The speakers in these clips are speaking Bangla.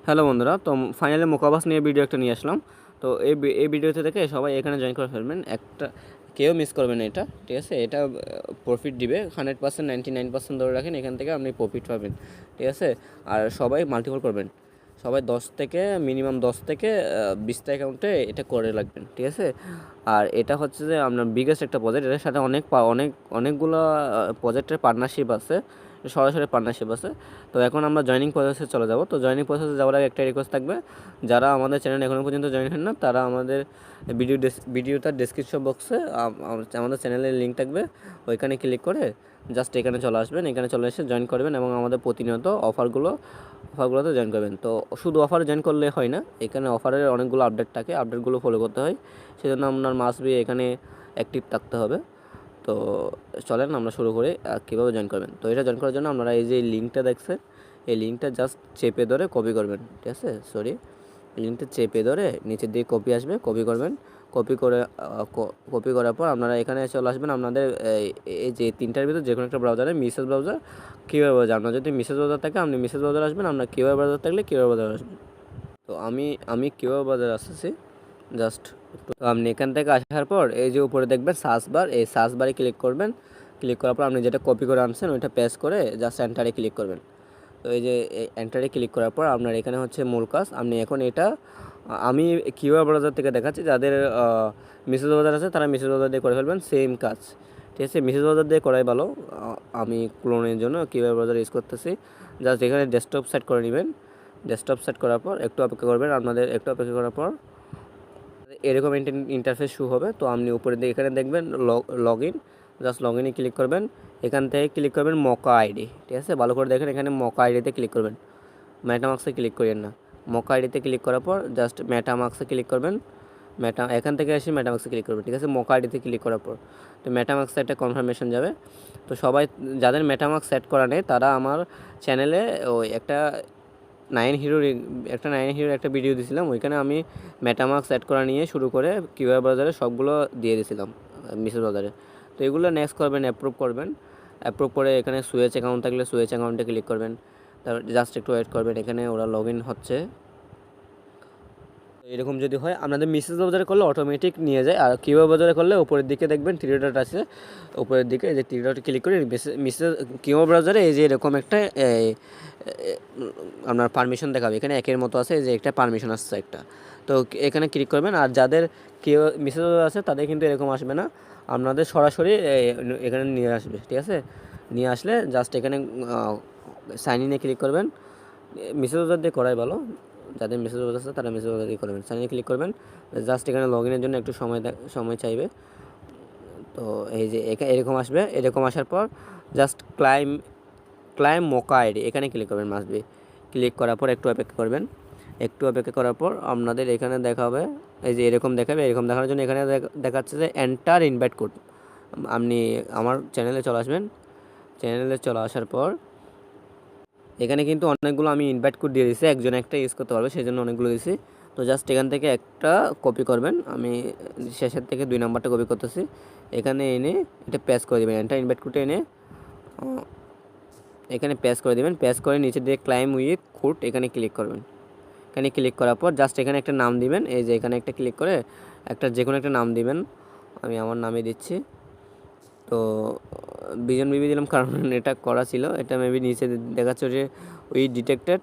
হ্যালো বন্ধুরা, তো ফাইনালি মোকাবাস নিয়ে ভিডিও একটা নিয়ে আসলাম। তো এই ভিডিওতে দেখে সবাই এখানে জয়েন করে ফেলবেন। একটা কেউ মিস করবেন না, এটা ঠিক আছে। এটা প্রফিট দিবে 100%, 99% ধরে রাখেন, এখান থেকে আপনি প্রফিট পাবেন, ঠিক আছে। আর সবাই মাল্টিপল করবেন, সবাই 10 থেকে মিনিমাম 10 থেকে 20টা অ্যাকাউন্টে এটা করে রাখবেন, ঠিক আছে। আর এটা হচ্ছে যে আপনার বিগেস্ট একটা প্রজেক্ট, এটার সাথে অনেকগুলো প্রজেক্টের পার্টনারশিপ আছে, সরাসরি পার্টনারশিপ আছে। তো এখন আমরা জয়েনিং প্রসেসে চলে যাব। তো জয়েনিং প্রসেসে যাওয়ার আগে একটা রিকোয়েস্ট থাকবে, যারা আমাদের চ্যানেল এখনও পর্যন্ত জয়েন হন না, তারা আমাদের ভিডিওটার ডেসক্রিপশন বক্সে আমাদের চ্যানেলের লিঙ্ক থাকবে, ওইখানে ক্লিক করে জাস্ট এখানে চলে আসবেন। এখানে চলে এসে জয়েন করবেন এবং আমাদের প্রতিনিয়ত অফারগুলোতে জয়েন করবেন। তো শুধু অফারে জয়েন করলে হয় না, এখানে অফারের অনেকগুলো আপডেট থাকে, আপডেটগুলো ফলো করতে হয়। সেজন্য আপনার মাস্ট বি এখানে অ্যাক্টিভ থাকতে হবে। তো চলেন আমরা শুরু করি কীভাবে জয়েন করবেন। তো এটা জয়েন করার জন্য আপনারা এই যে লিঙ্কটা দেখছেন, এই লিঙ্কটা জাস্ট চেপে ধরে কপি করবেন, ঠিক আছে। লিঙ্কটা চেপে ধরে নিচের দিকে কপি আসবে, কপি করবেন। কপি করার পর আপনারা এখানে চলে আসবেন। আপনাদের এই যে তিনটার ভিতর যে কোনো একটা ব্রাউজারে, মিসেস ব্রাউজার, কিউআর ব্রাউজার, আপনার যদি মিসেস ব্রাউজার থাকে আপনি মিসেস ব্রাউজার আসবেন, আপনার কিউআর ব্রাউজার থাকলে কিউআর ব্রাউজার আসবেন। তো আমি কিউআর ব্রাউজার আসতেছি জাস্ট। তো আপনি এখান থেকে আসার পর এই যে উপরে দেখবেন সার্চ বার, এই সার্চ বারে ক্লিক করবেন। ক্লিক করার পর আপনি যেটা কপি করে আনছেন ওইটা পেস্ট করে জাস্ট এন্টারে ক্লিক করবেন। তো এই যে এন্টারে ক্লিক করার পর আপনার এখানে হচ্ছে মূল কাজ। আপনি এখন এটা আমি কিউআর ব্রাউজার থেকে দেখাচ্ছি, যাদের মিসেস ব্রাউজার আছে তারা মিসেস ব্রাউজার দিয়ে করে ফেলবেন সেম কাজ, ঠিক আছে। মিসেস ব্রাউজার দিয়ে করাই ভালো। আমি ক্লোনের জন্য কিউআর ব্রাউজার ইউজ করতেছি। জাস্ট এখানে ডেস্কটপ সেট করে নেবেন। ডেস্কটপ সেট করার পর একটু অপেক্ষা করবেন। আপনাদের একটু অপেক্ষা করার পর এরকম ইন্টারফেস শুরু হবে। তো আপনি উপরে দিকে এখানে দেখবেন লগ ইন, জাস্ট লগ ইনে ক্লিক করবেন। এখান থেকে ক্লিক করবেন মকা আইডি, ঠিক আছে। ভালো করে দেখেন, এখানে মকা আইডিতে ক্লিক করবেন, মেটামাক্সে ক্লিক করেন না। মকা আইডিতে ক্লিক করার পর জাস্ট মেটামাক্সে ক্লিক করবেন। এখান থেকে এসে মেটামাক্সে ক্লিক করবেন, ঠিক আছে। মকা আইডিতে ক্লিক করার পর তো মেটামাক্সে একটা কনফার্মেশন যাবে। তো সবাই যাদের মেটামাক্স সেট করা নেই তারা আমার চ্যানেলে ওই একটা নাইন হিরোর একটা ভিডিও দিয়েছিলাম, ওইখানে আমি মেটামার্ক সেট করা নিয়ে শুরু করে কিউআর ব্রাউজারে সবগুলো দিয়ে দিয়েছিলাম মিসেস ব্রাউজারে। তো এগুলো নেক্সট করবেন, অ্যাপ্রুভ করবেন। অ্যাপ্রুভ করে এখানে সুয়েচ অ্যাকাউন্ট থাকলে সুয়েচ অ্যাকাউন্টে ক্লিক করবেন। তারপর জাস্ট একটু ওয়েট করবেন, এখানে ওরা লগ ইন হচ্ছে। এরকম যদি হয় আপনাদের মিসেস ব্রাউজারে করলে অটোমেটিক নিয়ে যায়, আর কিউআর ব্রাউজারে করলে উপরের দিকে দেখবেন থ্রি ডট আছে, উপরের দিকে এই যে থ্রি ডট ক্লিক করে মিসেস কিউআর ব্রাউজারে এই যে এরকম একটা আপনার পারমিশন দেখাবে, এখানে একের মতো আছে, এই যে একটা পারমিশন আসছে একটা। তো এখানে ক্লিক করবেন। আর যাদের কেউ মিসেস আছে তাদের কিন্তু এরকম আসবে না, আপনাদের সরাসরি এখানে নিয়ে আসবে, ঠিক আছে। নিয়ে আসলে জাস্ট এখানে সাইন ইনে ক্লিক করবেন। মিসেস দিয়ে করাই ভালো, যাদের মেসেজ আছে তারা মেসেজ দিয়ে করবেন। সাইনে ক্লিক করবেন। জাস্ট এখানে লগ ইনের জন্য একটু সময় চাইবে। তো এই যে এরকম আসবে। এরকম আসার পর জাস্ট ক্লাইম মোকা আইডি এখানে ক্লিক করবেন, মাস্ট বি। ক্লিক করার পর একটু অপেক্ষা করবেন। একটু অপেক্ষা করার পর আপনাদের এখানে দেখাবে, এই যে এরকম দেখাবে। এরকম দেখানোর জন্য এখানে দেখাচ্ছে যে এন্টার ইনভাইট কোড। আপনি আমার চ্যানেলে চলে আসবেন। চ্যানেলে চলে আসার পর এখানে কিন্তু অনেকগুলো আমি ইনভাইট কোড দিয়ে দিয়েছি, একজন একটা ইউজ করতে পারবে, সেই জন্য অনেকগুলো দিয়েছি। তো জাস্ট এখান থেকে একটা কপি করবেন। আমি শেষের থেকে 2 নাম্বারটা কপি করতেছি। এখানে এনে এটা পেস্ট করে দেবেন, এটা ইনভাইট কোডটা এনে এখানে পেস্ট করে দেবেন। পেস্ট করে নিচে দিয়ে ক্লাইম উইথ কোড এখানে ক্লিক করবেন। এখানে ক্লিক করার পর জাস্ট এখানে একটা নাম দিবেন, এই যে এখানে একটা ক্লিক করে একটা যে কোনো একটা নাম দিবেন। আমি আমার নামে দিচ্ছি। তো বিজন বিবি দিলাম, কারণ এটা করা ছিল। এটা মেবি নিচে দেখাচ্ছে যে উই ডিটেক্টেড।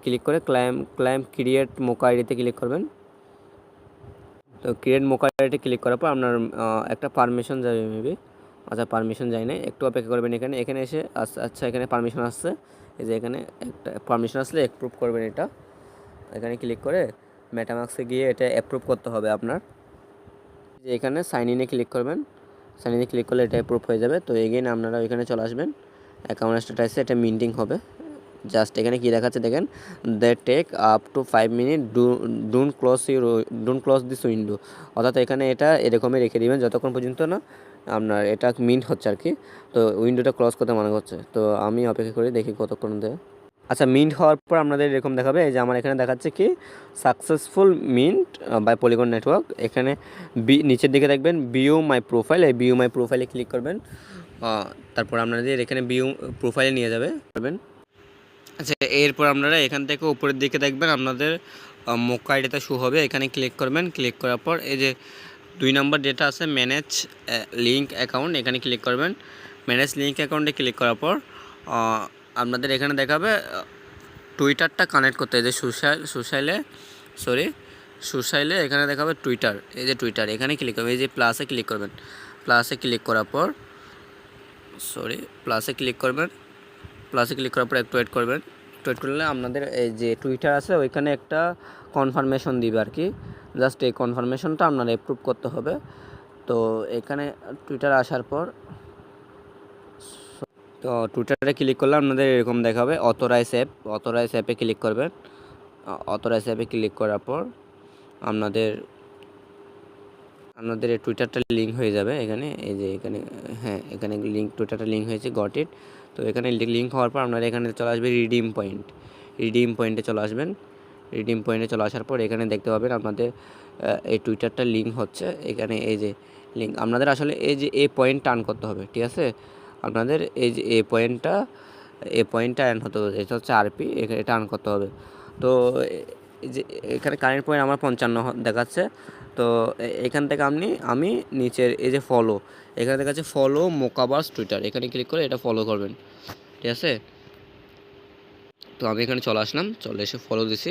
ক্লিক করে ক্লাইম ক্রিয়েট মোকা আইডিতে ক্লিক করবেন। তো ক্রিয়েট মোকা আইডিতে ক্লিক করার পর আপনার একটা পারমিশন যাবে মেবি। আচ্ছা, পারমিশন যায় না, একটু অপেক্ষা করবেন। এখানে এসে আচ্ছা এখানে পারমিশন আসছে, এই যে এখানে একটা পারমিশন আসলে অ্যাপ্রুভ করবেন এটা। এখানে ক্লিক করে মেটামাক্সে গিয়ে এটা অ্যাপ্রুভ করতে হবে আপনার। যে এখানে সাইন ইনে ক্লিক করবেন। সাইন ইনে ক্লিক করলে এটা অ্যাপ্রুভ হয়ে যাবে। তো এগেইন আপনারা ওইখানে চলে আসবেন। অ্যাকাউন্ট স্ট্যাটাসে এটা মিন্টিং হবে। জাস্ট এখানে কী দেখাচ্ছে দেখেন, they take up to 5 minute, don't close this window. অর্থাৎ এখানে এটা এরকমই রেখে দেবেন যতক্ষণ পর্যন্ত না আপনার এটা মিন্ট হচ্ছে আর কি। তো উইন্ডোটা ক্লোজ করতে মনে হচ্ছে। তো আমি অপেক্ষা করি, দেখি কতক্ষণ দেয়। আচ্ছা, মিন্ট হওয়ার পর আপনাদের এরকম দেখাবে, এই যে আমার এখানে দেখাচ্ছে কি successful mint by Polygon network. এখানে নিচের দিকে দেখবেন ভিউ মাই প্রোফাইল, এই ভিউ মাই প্রোফাইলে ক্লিক করবেন। তারপর আপনাদের এখানে ভিউ প্রোফাইলে নিয়ে যাবেন। আচ্ছা, এরপর আপনারা এখান থেকে উপরের দিকে দেখবেন আপনাদের মোকা আইডিতে শো হবে, এখানে ক্লিক করবেন। ক্লিক করার পর এই যে 2 নম্বর যেটা আছে ম্যানেজ লিঙ্ক অ্যাকাউন্ট, এখানে ক্লিক করবেন। ম্যানেজ লিঙ্ক অ্যাকাউন্টে ক্লিক করার পর আপনাদের এখানে দেখাবে টুইটারটা কানেক্ট করতে, এই যে সোশ্যালে এখানে দেখাবে টুইটার, এই যে টুইটার এখানে ক্লিক করবেন। এই যে প্লাসে ক্লিক করবেন। প্লাসে ক্লিক করার পর প্লাসে ক্লিক করবেন। প্লাসে ক্লিক করার পর একটু ওয়েট করবেন। একটু ওয়েট করলে আপনাদের এই যে টুইটার আছে ওইখানে একটা কনফার্মেশন দিবে আর কি। জাস্ট এই কনফার্মেশনটা আপনারা অ্যাপ্রুভ করতে হবে। তো এখানে টুইটার আসার পর তো টুইটারে ক্লিক করলে আপনাদের এরকম দেখাবে অথরাইজ অ্যাপে ক্লিক করবেন। অথরাইজ অ্যাপে ক্লিক করার পর আপনাদের এই টুইটারটা লিঙ্ক হয়ে যাবে এখানে। এই যে এখানে, হ্যাঁ এখানে টুইটারটা লিঙ্ক হয়েছে, গট ইট। তো এখানে লিঙ্ক হওয়ার পর আপনারা এখানে চলে আসবে রিডিম পয়েন্টে চলে আসবেন। রিডিম পয়েন্টে চলে আসার পর এখানে দেখতে পাবেন আপনাদের এই টুইটারটা লিঙ্ক হচ্ছে। এখানে এই যে লিঙ্ক আপনাদের আসলে এই যে এই পয়েন্ট টার্ন করতে হবে, ঠিক আছে। আপনাদের এই যে এই পয়েন্টটা আর্ন হতে হবে, এটা হচ্ছে আরপি, এটা আর্ন করতে হবে। তো এই যে এখানে কারেন্ট পয়েন্ট আমার 55 দেখাচ্ছে। তো এখান থেকে আমি নিচের এই যে ফলো, এখানে দেখাচ্ছে ফলো মোকাবাস টুইটার, এখানে ক্লিক করে এটা ফলো করবেন, ঠিক আছে। তো আমি এখানে চলে আসলাম, চলে এসে ফলো দিছি।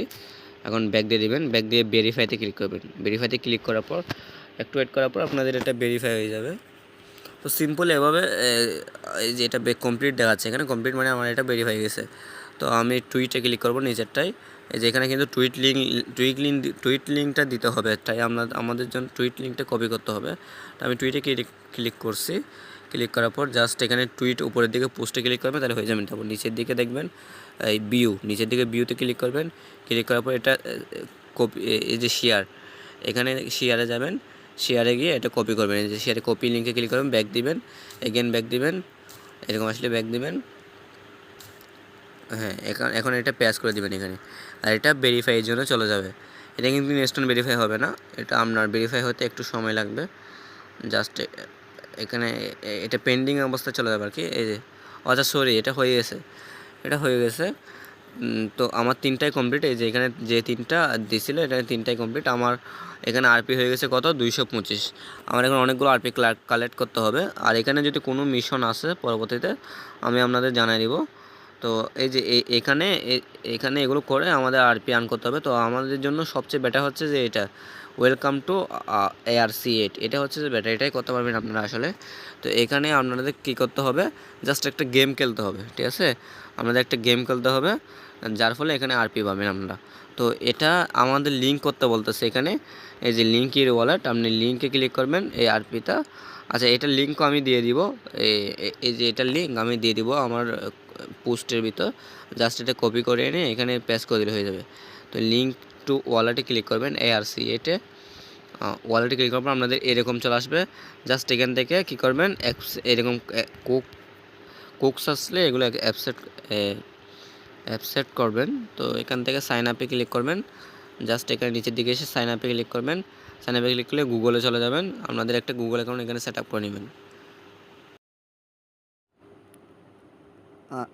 এখন ব্যাক দিয়ে দিবেন, ব্যাক দিয়ে ভেরিফাইতে ক্লিক করবেন। ভেরিফাইতে ক্লিক করার পর একটু ওয়েট করার পর আপনাদের এটা ভেরিফাই হয়ে যাবে। তো সিম্পল এভাবে এই যে এটা কমপ্লিট দেখাচ্ছে, এখানে কমপ্লিট মানে আমার এটা ভেরিফাই গেছে। তো আমি টুইটে ক্লিক করবো নিচেরটাই। এই যে এখানে কিন্তু টুইট লিঙ্কটা দিতে হবে, তাই আমাদের জন্য টুইট লিঙ্কটা কপি করতে হবে। তো আমি টুইটে ক্লিক করছি। ক্লিক করার পর জাস্ট এখানে টুইট উপরের দিকে পোস্টে ক্লিক করবেন, তাহলে হয়ে যাবে। তারপর নিচের দিকে দেখবেন এই নিচের দিকে ভিউতে ক্লিক করবেন। ক্লিক করার পর এটা কপি, এই যে শেয়ার, এখানে শেয়ারে যাবেন। শেয়ারে গিয়ে এটা কপি করবেন, এই যে শেয়ারে কপি লিঙ্কে ক্লিক করবেন, ব্যাক দিবেন, এগেন ব্যাক দিবেন, এরকম আসলে ব্যাক দিবেন। হ্যাঁ, এখন এটা পেস্ট করে দিবেন এখানে। আর এটা ভেরিফাইয়ের জন্য চলে যাবে। এটা কিন্তু ইনস্ট্যান্ট ভেরিফাই হবে না, এটা আপনার ভেরিফাই হতে একটু সময় লাগবে। জাস্ট এখানে এটা পেন্ডিং অবস্থায় চলে যাবে আর কি। এই যে আচ্ছা সরি, এটা হয়ে গেছে। তো আমার 3টাই কমপ্লিট। এই যে এখানে যে 3টা দিয়েছিল এখানে 3টাই কমপ্লিট। আমার এখানে আরপি হয়ে গেছে কত, 225। আমার এখন অনেকগুলো আরপি কালেক্ট করতে হবে। আর এখানে যদি কোনো মিশন আসে পরবর্তীতে আমি আপনাদের জানাই দিব। তো এই যে এখানে এগুলো করে আমাদের আরপি আর্ন করতে হবে। তো আমাদের জন্য সবচেয়ে বেটার হচ্ছে যে এটা ওয়েলকাম টু ARC8, এটা হচ্ছে যে বেটার, এটাই করতে পারবেন আপনারা আসলে। তো এখানে আপনাদের কী করতে হবে, জাস্ট একটা গেম খেলতে হবে, ঠিক আছে। আপনাদের একটা গেম খেলতে হবে, যার ফলে এখানে আরপি পাবেন আপনারা। তো এটা আমাদের লিঙ্ক করতে বলতেছে এখানে। এই যে লিঙ্কের ওয়ালেট, আপনি লিঙ্কে ক্লিক করবেন এই আরপিটা। আচ্ছা, এটার লিঙ্কও আমি দিয়ে দিব। এই যে এটার লিঙ্ক আমি দিয়ে দিব আমার পোস্টের ভিতর। জাস্ট এটা কপি করে এনে এখানে পেস্ট করে দিলে হয়ে যাবে। তো লিঙ্ক টু ওয়ালেটে ক্লিক করবেন ARC8-এ। ওয়ালেটে ক্লিক করার পর আপনাদের এরকম চলে আসবে। জাস্ট এখান থেকে কী করবেন, এরকম কোক্স আসলে এগুলো অ্যাপসেট করবেন। তো এখান থেকে সাইন আপে ক্লিক করবেন। জাস্ট এখানে নিচের দিকে এসে সাইন আপে ক্লিক করবেন। সাইন আপে ক্লিক করলে গুগলে চলে যাবেন, আপনাদের একটা গুগল অ্যাকাউন্ট এখানে সেট আপ করে নেবেন।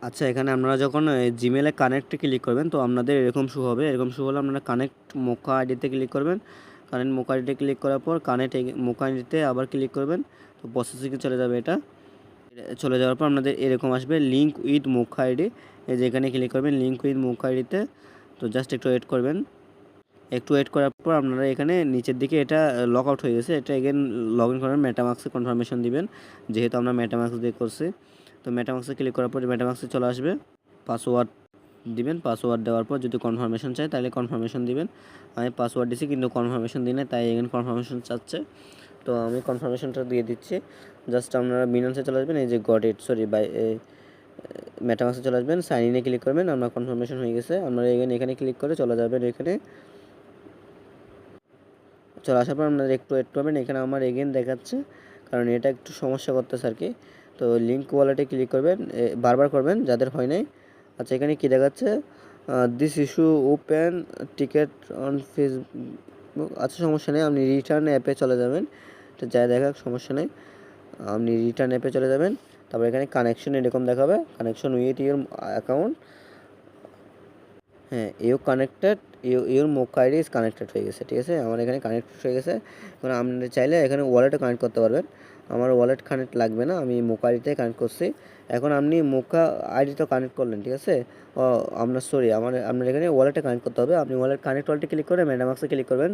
আচ্ছা, এখানে আপনারা যখন জিমেলে কানেক্টে ক্লিক করবেন তো আপনাদের এরকম শো হবে। এরকম শো হলে আপনারা কানেক্ট মোকা আইডিতে ক্লিক করবেন। কানেক্ট মোকা আইডিতে ক্লিক করার পর কানেক্ট মোকা আইডিতে আবার ক্লিক করবেন। তো প্রসেসিংয়ে চলে যাবে। এটা চলে যাওয়ার পর আপনাদের এরকম আসবে লিঙ্ক উইথ মোকা আইডি। এই যে এখানে ক্লিক করবেন লিঙ্ক উইথ মোকা আইডিতে। তো জাস্ট একটু ওয়েট করবেন। একটু ওয়েট করার পর আপনারা এখানে নিচের দিকে এটা লগ আউট হয়ে গেছে, এটা এগেন লগ ইন করবেন, মেটামাক্সে কনফার্মেশন দিবেন, যেহেতু আমরা মেটামাক্স দিয়ে করছি। তো মেটামাক্সে ক্লিক করার পর মেটামাক্সে চলে আসবে, পাসওয়ার্ড দিবেন। পাসওয়ার্ড দেওয়ার পর যদি কনফার্মেশন চাই তাহলে কনফার্মেশন দিবেন। আমি পাসওয়ার্ড দিছি কিন্তু কনফার্মেশন দিই না, তাই এগেন কনফার্মেশন চাচ্ছে। তো আমি কনফার্মেশনটা দিয়ে দিচ্ছি। জাস্ট আপনারা বিনান্সে চলে আসবেন, এই যে গট ইট, সরি বাই মেটামাক্সে চলে আসবেন, সাইন ইনে ক্লিক করবেন, আমরা কনফার্মেশন হয়ে গেছে। আপনারা এখানে ক্লিক করে চলে যাবেন। এখানে চলে আসার পর আপনারা একটু ওয়েট করবেন। এখানে আমার এগেন দেখাচ্ছে, কারণ এটা একটু সমস্যা করতেছে আর কি। তো লিঙ্ক ওয়ালেটে ক্লিক করবেন, বারবার করবেন যাদের হয় নাই। আচ্ছা, এখানে কী দেখাচ্ছে, this issue open ticket on Facebook. আচ্ছা, সমস্যা নেই, আপনি রিটার্ন অ্যাপে চলে যাবেন। তো যাই দেখাক, সমস্যা নেই, আপনি রিটার্ন অ্যাপে চলে যাবেন। তারপর এখানে কানেকশন এরকম দেখাবে, কানেকশন উইথ ইউর অ্যাকাউন্ট। হ্যাঁ, you connected, your Moca ID is connected হয়ে গেছে, ঠিক আছে, আমার এখানে কানেক্টেড হয়ে গেছে। এখন আপনি চাইলে এখানে ওয়ালেটও কানেক্ট করতে পারবেন। আমার ওয়ালেট কানেক্ট লাগবে না, আমি মোকা আইডিতে কানেক্ট করছি। এখন আপনি মোকা আইডি তো কানেক্ট করলেন, ঠিক আছে, ও আপনার এখানে ওয়ালেটে কানেক্ট করতে হবে। আপনি ওয়ালেটে ক্লিক করে মেটামাক্সে ক্লিক করবেন,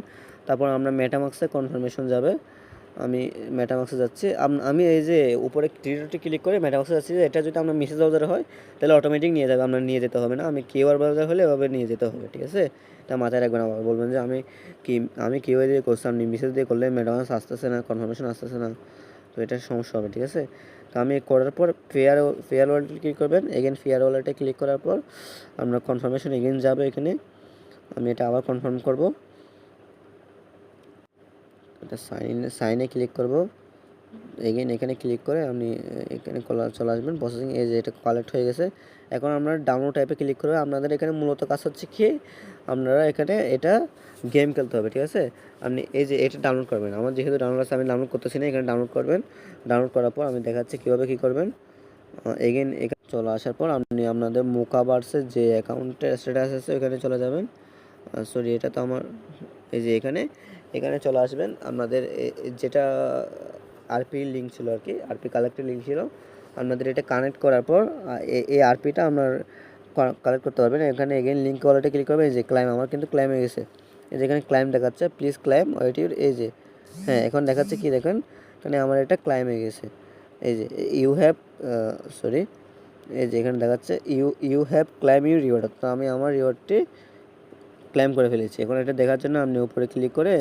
তারপর আপনার মেটামাক্সে কনফার্মেশন যাবে। আমি মেটামাক্সে যাচ্ছি। আমি এই যে উপরে থ্রি ক্লিক করে মেটামাক্সে যাচ্ছি, যে এটা যদি আপনার মেসেজ ব্রাউজারে হয় তাহলে অটোমেটিক নিয়ে যাবে, আপনার নিয়ে যেতে হবে না। আমি কিউআর ব্রাউজার হলে এভাবে নিয়ে যেতে হবে, ঠিক আছে, তা মাথায় রাখবেন। আবার বলবেন যে আমি কিউআর দিয়ে করছি, আপনি মেসেজ দিয়ে করলে মেটামাক্স আসতেছে না, কনফার্মেশন আসতেছে না, তো এটা সমস্যা হবে, ঠিক আছে। তো আমি করার পর ফেয়ার ওয়ালেটে ক্লিক করবেন, এগেন ফেয়ার ওয়ালেটে ক্লিক করার পর আপনার কনফার্মেশন এগেন যাবে এখানে। আমি এটা আবার কনফার্ম করব, এটা সাইনে ক্লিক করব, এগেন এখানে ক্লিক করে আপনি এখানে চলে আসবেন প্রসেসিং। এই যে এটা কালেক্ট হয়ে গেছে। এখন আমরা ডাউনলোড টাইপে ক্লিক করবে। আপনাদের এখানে মূলত কাজ হচ্ছে কি, আপনারা এখানে এটা গেম খেলতে হবে, ঠিক আছে। আপনি এই যে এটা ডাউনলোড করবেন, আমার যেহেতু ডাউনলোড আছে আমি ডাউনলোড করতেছি না, এখানে ডাউনলোড করবেন। ডাউনলোড করার পর আমি দেখাচ্ছি কীভাবে কী করবেন। এগেন এখানে চলে আসার পর আপনি আপনাদের মোকাভার্সের যে অ্যাকাউন্টের স্ট্যাটাস আছে ওখানে চলে যাবেন। সরি, এটা তো আমার, এই যে এখানে চলে আসবেন। আপনাদের যেটা আরপি লিঙ্ক ছিল আর কি, আরপি কালেক্টের লিঙ্ক ছিল, আপনাদের এটা কানেক্ট করার পর এই আরপিটা আপনার কালেক্ট করতে পারবেন। এখানে এগেন লিঙ্ক ওয়ালেটে ক্লিক করবেন। এই যে ক্লাইম, আমার কিন্তু ক্লাইম হয়ে গেছে, এই যে এখানে ক্লাইম দেখাচ্ছে, প্লিজ ক্লাইম ওয়েট ইউর, এই যে হ্যাঁ এখন দেখাচ্ছে কি দেখেন, এখানে আমার এটা ক্লাইম হয়ে গেছে। এই যে ইউ হ্যাভ সরি, এই যে এখানে দেখাচ্ছে you have claim your reward, তো আমি আমার রিওয়ার্ডটি ক্লেম করে ফেলেছি। এখন এটা দেখার জন্য আপনি উপরে ক্লিক করে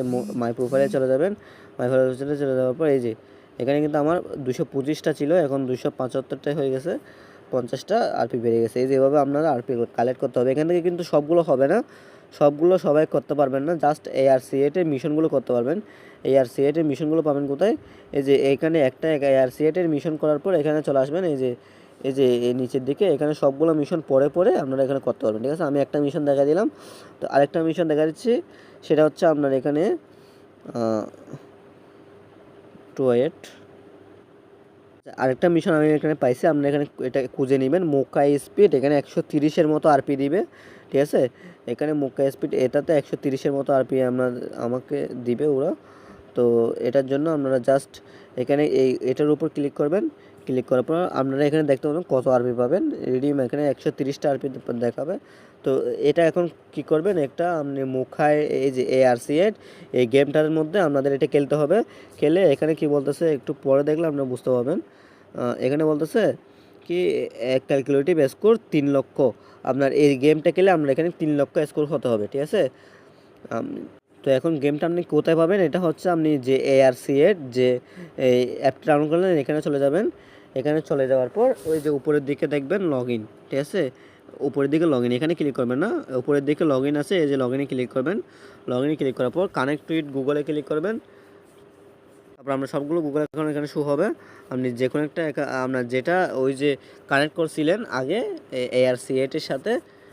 মাই প্রোফাইলে চলে যাবেন। মাই প্রোফাইলে চলে যাওয়ার পর এই যে এখানে কিন্তু আমার 225টা ছিল, এখন 275টাই হয়ে গেছে, 50টা আরপি বেড়ে গেছে। এই যে এভাবে আপনারা আরপি কালেক্ট করতে হবে। এখান থেকে কিন্তু সবগুলো হবে না, সবগুলো সবাই করতে পারবেন না, জাস্ট ARC8-এর মিশনগুলো করতে পারবেন। ARC8-এর মিশনগুলো পাবেন কোথায়, এই যে এইখানে একটা ARC8-এর মিশন করার পর এখানে চলে আসবেন। এই যে এই নিচের দিকে এখানে সবগুলো মিশন পরে আপনারা এখানে করতে পারবেন, ঠিক আছে। আমি একটা মিশন দেখা দিলাম, তো আরেকটা মিশন দেখা দিচ্ছি, সেটা হচ্ছে আপনার এখানে আরেকটা মিশন আমি এখানে পাইছি। আপনি এখানে এটা খুঁজে নেবেন, মোকা স্পিড এখানে 130-এর মতো আরপি দিবে, ঠিক আছে। এখানে মোকা স্পিড এটাতে 130-এর মতো আরপি আমাকে দিবে ওরা। তো এটার জন্য আপনারা জাস্ট এখানে এটার উপর ক্লিক করবেন। ক্লিক করার পর আপনারা এখানে দেখতে পাবেন কত আরপি পাবেন। রিডিম এখানে 130টা আরপি দেখাবে। তো এটা এখন কি করবেন, একটা আপনি মুখায় এই যে ARC8 এই গেমটার মধ্যে আপনাদের এটা খেলতে হবে। খেলে এখানে কি বলতেছে একটু পরে দেখলে আপনারা বুঝতে পারবেন। এখানে বলতেছে কি ক্যালকুলেটিভ স্কোর 3 লক্ষ, আপনার এই গেমটা খেলে আপনার এখানে 3 লক্ষ স্কোর হতে হবে, ঠিক আছে। তো এখন গেমটা আপনি কোথায় পাবেন, এটা হচ্ছে আপনি যে ARC8 যে এই অ্যাপটা ডাউনলোড করলেন এখানে চলে যাবেন। এখানে চলে যাওয়ার পর ওই যে উপরের দিকে দেখবেন লগ ইন, ঠিক আছে, উপরের দিকে লগ ইন, এখানে ক্লিক করবেন না, উপরের দিকে লগ ইন আছে, এই যে লগ ইনে ক্লিক করবেন। লগ ইনে ক্লিক করার পর কানেক্ট উইথ গুগলে ক্লিক করবেন। তারপর আমরা সবগুলো গুগল অ্যাকাউন্ট এখানে শো হবে। আপনি যে কোনো একটা আপনার যেটা ওই যে কানেক্ট করছিলেন আগে ARC8-এর সাথে,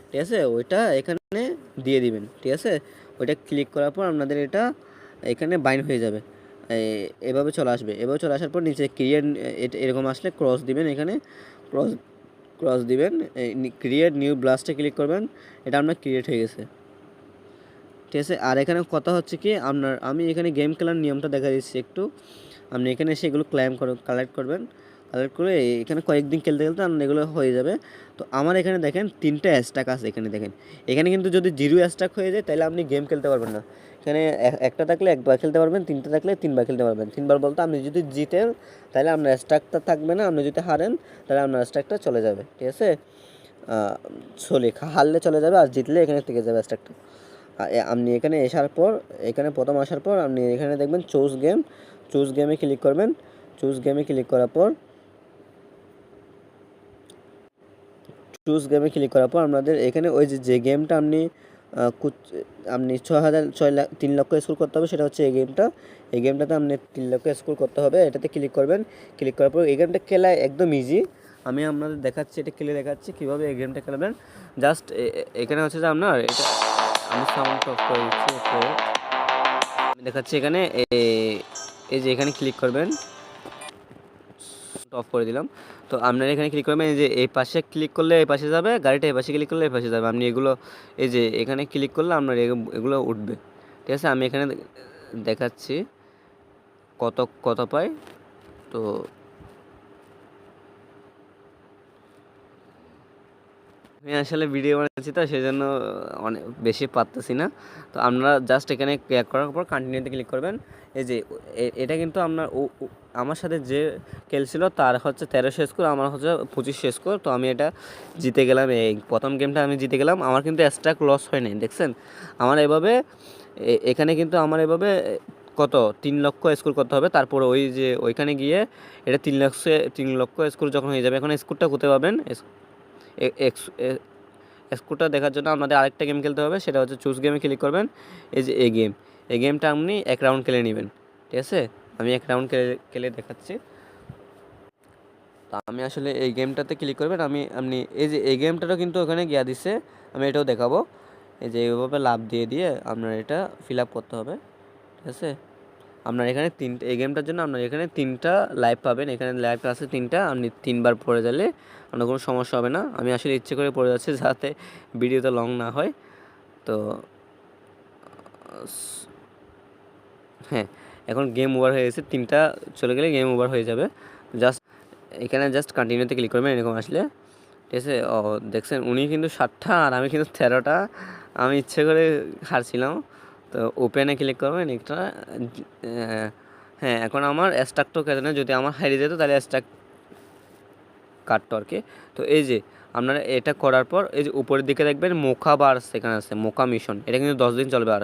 ঠিক আছে, ওইটা এখানে দিয়ে দিবেন, ঠিক আছে। ওইটা ক্লিক করার পর আপনাদের এটা এখানে বাইন্ড হয়ে যাবে, এভাবে চলে আসবে। এভাবে চলে আসার পর নিচে ক্রিয়েট, এরকম আসলে ক্রস দিবেন, এখানে ক্রস দিবেন, ক্রিয়েট নিউ ব্লাস্টে ক্লিক করবেন, এটা আপনার ক্রিয়েট হয়ে গেছে, ঠিক আছে। আর এখানে কথা হচ্ছে কি আমি এখানে গেম খেলার নিয়মটা দেখা দিচ্ছি একটু। আপনি এখানে সেগুলো কালেক্ট করবেন, কালেক্ট করে এখানে কয়েকদিন খেলতে আপনার এগুলো হয়ে যাবে। তো আমার এখানে দেখেন 3টা স্ট্যাক আছে, এখানে দেখেন। এখানে কিন্তু যদি 0 স্ট্যাক হয়ে যায় তাহলে আপনি গেম খেলতে পারবেন না। এখানে একটা থাকলে একবার খেলতে পারবেন, 3টা থাকলে 3বার খেলতে পারবেন। 3বার বলতে আপনি যদি জিতেন তাহলে আপনার স্ট্যাকটা থাকবে না, আপনি যদি হারেন তাহলে আপনার স্ট্যাকটা চলে যাবে, ঠিক আছে। হারলে চলে যাবে, আর জিতলে এখানে থেকে যাবে স্ট্যাকটা। আপনি এখানে আসার পর, এখানে প্রথম আসার পর আপনি এখানে দেখবেন চুজ গেমে ক্লিক করবেন। চুজ গেমে ক্লিক করার পর আপনাদের এখানে ওই যে গেমটা আপনি 3 লক্ষ স্কোর করতে হবে, সেটা হচ্ছে এই গেমটা। এই গেমটাতে আপনি 3 লক্ষ স্কোর করতে হবে, এটাতে ক্লিক করবেন। ক্লিক করার পর এই গেমটা খেলা একদম ইজি। আমি আপনাদের দেখাচ্ছি, এটা খেলে দেখাচ্ছি কীভাবে এই গেমটা খেলবেন। জাস্ট এখানে হচ্ছে যে আপনার এটা আমি সাউন্ড অফ করে দিচ্ছি, আমি দেখাচ্ছি এখানে এই যে এখানে ক্লিক করবেন, অফ করে দিলাম। তো আপনারা এখানে ক্লিক করবেন, এই যে এই পাশে ক্লিক করলে এই পাশে যাবে, গাড়িটা এই পাশে ক্লিক করলে এই পাশে যাবে। আপনি এগুলো এই যে এখানে ক্লিক করলে আপনার এগুলো উঠবে, ঠিক আছে। আমি এখানে দেখাচ্ছি কত কত পাই। তো আমি আসলে ভিডিও বানাচ্ছি, তো সেই জন্য অনেক বেশি পারতেছি না। তো আপনারা জাস্ট এখানে ক্লিক করার পর কন্টিনিউতে ক্লিক করবেন। এই যে এটা কিন্তু আপনার আমার সাথে যে খেলছিল তার হচ্ছে 1300 স্কোর, আমার হচ্ছে 2500 স্কোর। তো আমি এটা জিতে গেলাম, এই প্রথম গেমটা আমি জিতে গেলাম। আমার কিন্তু স্ট্রাক লস হয় নাই, দেখছেন। আমার এভাবে এখানে কিন্তু আমার এভাবে কত 3 লক্ষ স্কোর করতে হবে। তারপরে ওই যে ওইখানে গিয়ে এটা 3 লক্ষ স্কোর যখন হয়ে যাবে, এখন স্কোরটা কোথায় পাবেন? স্কোরটা দেখার জন্য আপনাদের আরেকটা গেম খেলতে হবে, সেটা হচ্ছে চুজ গেমে ক্লিক করবেন। এই যে এই গেমটা আপনি 1 রাউন্ড খেলে নেবেন, ঠিক আছে। আমি 1 রাউন্ড খেলে দেখাচ্ছি। তো আমি আসলে এই গেমটাতে ক্লিক করবেন। আপনি এই যে এই গেমটারও কিন্তু ওখানে গিয়া দিচ্ছে, আমি এটাও দেখাবো। এই যে এইভাবে লাভ দিয়ে আপনার এটা ফিল আপ করতে হবে, ঠিক আছে। আপনার এখানে এই গেমটার জন্য আপনার এখানে 3টা লাইভ পাবেন। এখানে লাইভ আছে 3টা, আপনি 3বার পড়ে গেলে আপনার কোনো সমস্যা হবে না। আমি আসলে ইচ্ছে করে পড়ে যাচ্ছি যাতে ভিডিওটা লং না হয়। তো হ্যাঁ, এখন গেম ওভার হয়ে গেছে, 3টা চলে গেলে গেম ওভার হয়ে যাবে। এখানে জাস্ট কন্টিনিউতে ক্লিক করবেন, এরকম আসলে, ঠিক আছে। দেখছেন উনি কিন্তু 7টা আর আমি কিন্তু 13টা। আমি ইচ্ছে করে হারছিলাম। তো ওপেনে ক্লিক করবেন একটা। হ্যাঁ, এখন আমার স্ট্রাকটা কেটে না, যদি আমার হারিয়ে যেত তাহলে স্ট্রাক কাটতো আর কি। তো এই যে আপনারা এটা করার পর এই যে উপরের দিকে দেখবেন মোকা বার সেখানে আছে, মোকা মিশন। এটা কিন্তু 10 দিন চলবে, আর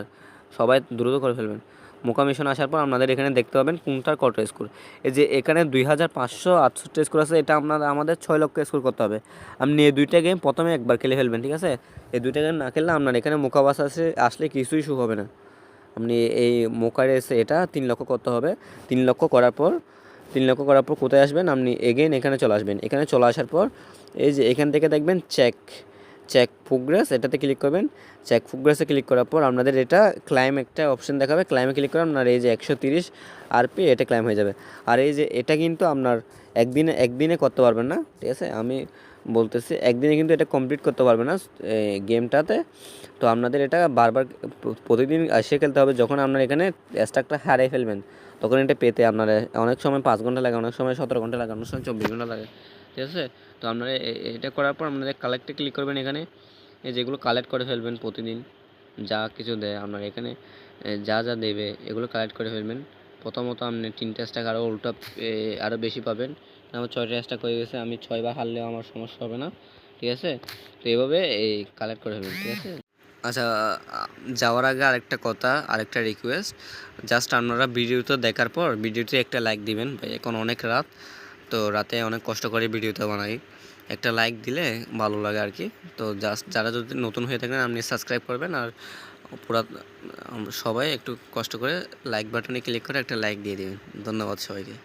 সবাই দ্রুত করে ফেলবেন। মোকা মিশন আসার পর আপনাদের এখানে দেখতে পাবেন কোনটার কত স্কোর। এই যে এখানে 2568 স্কোর আছে, এটা আমাদের 6 লক্ষ স্কোর করতে হবে। আপনি এই 2টা গেম প্রথমে একবার খেলে ফেলবেন, ঠিক আছে। এই 2টা গেম না খেললে আপনার এখানে মোকা বাস আসলে কিছুই শু হবে না। আপনি এই মোকারে এসে এটা 3 লক্ষ করতে হবে। 3 লক্ষ করার পর কোথায় আসবেন? আপনি এগেইন এখানে চলে আসবেন। এখানে চলে আসার পর এই যে এখান থেকে দেখবেন চেক প্রোগ্রেস, এটাতে ক্লিক করবেন। চেক প্রোগ্রেসে ক্লিক করার পর আপনাদের এটা ক্লাইম একটা অপশন দেখাবে, ক্লাইমে ক্লিক করে আপনার এই যে 130 আরপি এটা ক্লাইম হয়ে যাবে। আর এই যে এটা কিন্তু আপনার একদিনে করতে পারবেন না, ঠিক আছে। আমি বলতেছি একদিনে কিন্তু এটা কমপ্লিট করতে পারবে না গেমটাতে। তো আপনাদের এটা বারবার প্রতিদিন এসে খেলতে হবে। যখন আপনার এখানে স্ট্রাকটা হারিয়ে ফেলবেন তখন এটা পেতে আপনার অনেক সময় 5 ঘন্টা লাগে, অনেক সময় 17 ঘন্টা লাগে, অনেক সময় 24 ঘন্টা লাগে, ঠিক আছে। তো আপনারা এটা করার পর আপনাদের কালেক্টে ক্লিক করবেন। এখানে এই যেগুলো কালেক্ট করে ফেলবেন প্রতিদিন, যা কিছু দেয় আপনার এখানে যা দেবে এগুলো কালেক্ট করে ফেলবেন। প্রথমত আপনি 3টা স্ট্যাক আরও আরও বেশি পাবেন। আমার 6টা স্ট্যাক হয়ে গেছে, আমি 6বার হারলেও আমার সমস্যা হবে না, ঠিক আছে। তো এইভাবে কালেক্ট করে ফেলবেন, ঠিক আছে। আচ্ছা, যাওয়ার আগে আরেকটা রিকোয়েস্ট, জাস্ট আপনারা ভিডিওটা দেখার পর ভিডিওতে একটা লাইক দিবেন ভাই। এখন অনেক রাত, তো রাতে অনেক কষ্ট করে ভিডিওটা বানাই, একটা লাইক দিলে ভালো লাগে আর কি। তো জাস্ট যারা যদি নতুন হয়ে থাকেন আপনি সাবস্ক্রাইব করবেন, আর পুরা সবাই একটু কষ্ট করে লাইক বাটনে ক্লিক করে একটা লাইক দিয়ে দিবেন। ধন্যবাদ সবাইকে।